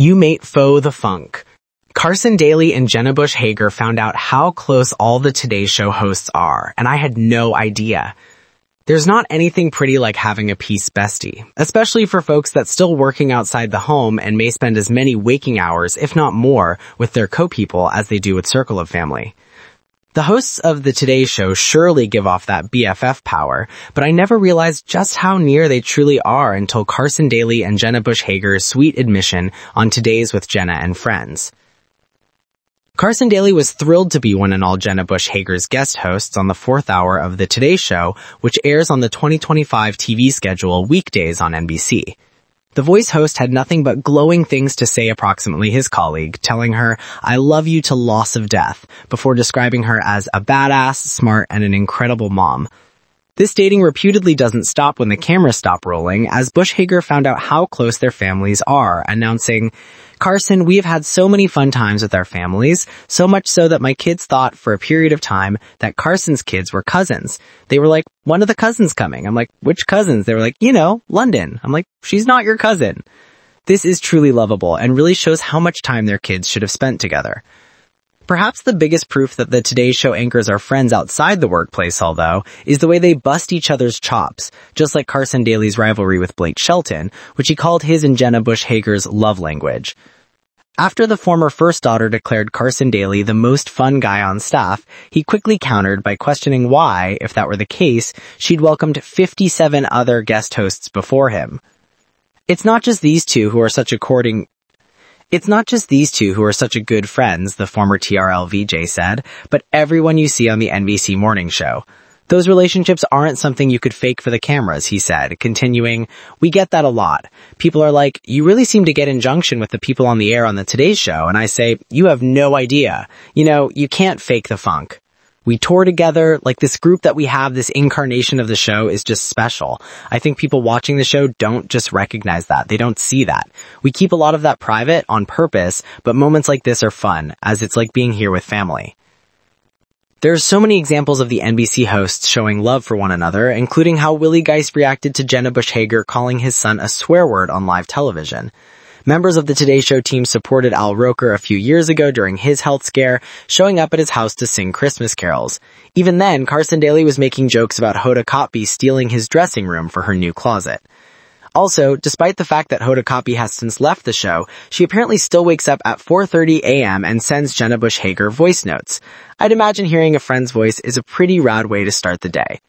You mate faux the funk. Carson, Daly, and Jenna Hager found out how close all the Today Show hosts are, and I had no idea. There's not anything pretty like having a peace bestie, especially for folks that's still working outside the home and may spend as many waking hours, if not more, with their co-people as they do with Circle of Family. The hosts of the Today Show surely give off that BFF power, but I never realized just how near they truly are until Carson, Daly, and Jenna Hager's sweet admission on Today's with Jenna and Friends. Carson Daly was thrilled to be one and all Jenna Hager's guest hosts on the 4th hour of The Today Show, which airs on the 2025 TV schedule weekdays on NBC. The Voice host had nothing but glowing things to say approximately his colleague, telling her, "I love you to loss of death," before describing her as a badass, smart, and an incredible mom. This dating reputedly doesn't stop when the cameras stop rolling, as Hager found out how close their families are, announcing, "Carson, we have had so many fun times with our families, so much so that my kids thought for a period of time that Carson's kids were cousins. They were like, 'When are the cousins coming?' I'm like, 'Which cousins?' They were like, 'London.' I'm like, 'She's not your cousin.' This is truly lovable and really shows how much time their kids should have spent together." Perhaps the biggest proof that the Today Show anchors are friends outside the workplace, although, is the way they bust each other's chops, just like Carson Daly's rivalry with Blake Shelton, which he called his and Jenna Hager's love language. After the former first daughter declared Carson Daly the most fun guy on staff, he quickly countered by questioning why, if that were the case, she'd welcomed 57 other guest hosts before him. It's not just these two who are such good friends, the former TRL VJ said, but everyone you see on the NBC morning show. Those relationships aren't something you could fake for the cameras, he said, continuing, "We get that a lot. People are like, 'You really seem to get in junction with the people on the air on the Today Show,' and I say, 'You have no idea. You can't fake the funk.' We tour together, like this group that we have, this incarnation of the show is just special. I think people watching the show don't just recognize that. They don't see that. We keep a lot of that private on purpose, but moments like this are fun, as it's like being here with family." There's so many examples of the NBC hosts showing love for one another, including how Willie Geist reacted to Jenna Hager calling his son a swear word on live television. Members of the Today Show team supported Al Roker a few years ago during his health scare, showing up at his house to sing Christmas carols. Even then, Carson Daly was making jokes about Hoda Kotb stealing his dressing room for her new closet. Also, despite the fact that Hoda Kotb has since left the show, she apparently still wakes up at 4:30 a.m. and sends Jenna Hager voice notes. I'd imagine hearing a friend's voice is a pretty rad way to start the day.